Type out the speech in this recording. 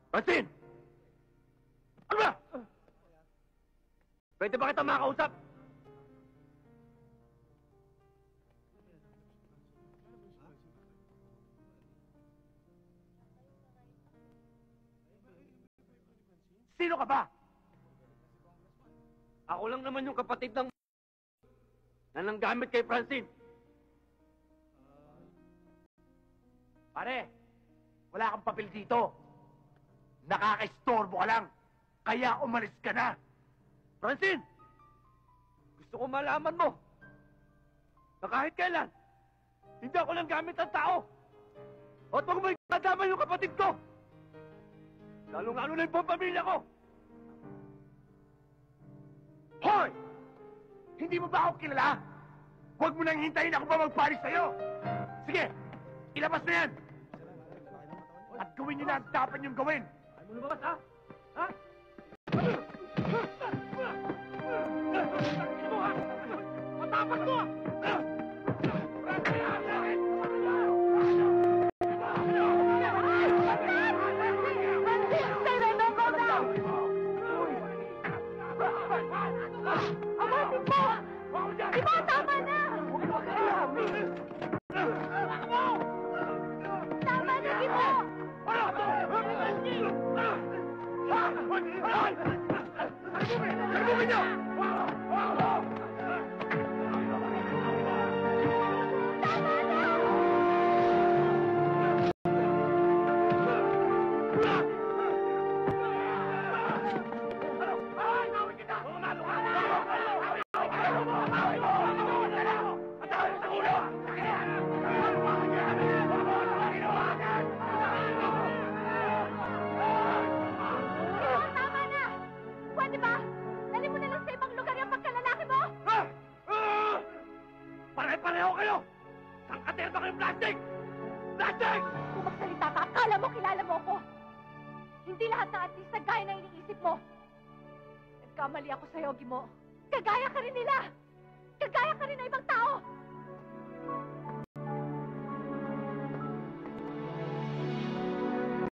Francine! Ano ba? Pwede ba kita makausap? Sino ka ba? Ako lang naman yung kapatid ng na nanggamit kay Francine. Pare, wala kang papel dito. Nakaka-istorbo ka lang. Kaya umalis ka na. Francine, gusto ko malaman mo na kahit kailan, hindi ako lang gamit ng tao. At huwag mo ikadama yung kapatid ko. Lalong-lalo na yung buong pamilya ko. Hoy! Hindi mo ba ako kilala? Huwag mo nang hintayin ako ba magparis sa'yo. Sige, ilabas na yan. At gawin niyo na ang dapat niyong gawin. Ay mo lumabas, ha? Ha? Matapat mo! Iba, tama na! Tama na, Ibo! Salubungin niyo! Pare-pareho kayo! Sangkaterba kayong plastic! Plastic! Kung magsalita ka, akala mo kilala mo ko! Hindi lahat ng artista gaya na iniisip mo! Nagkamali ako sa'yo, Gimo. Kagaya ka rin nila! Kagaya ka rin ng ibang tao!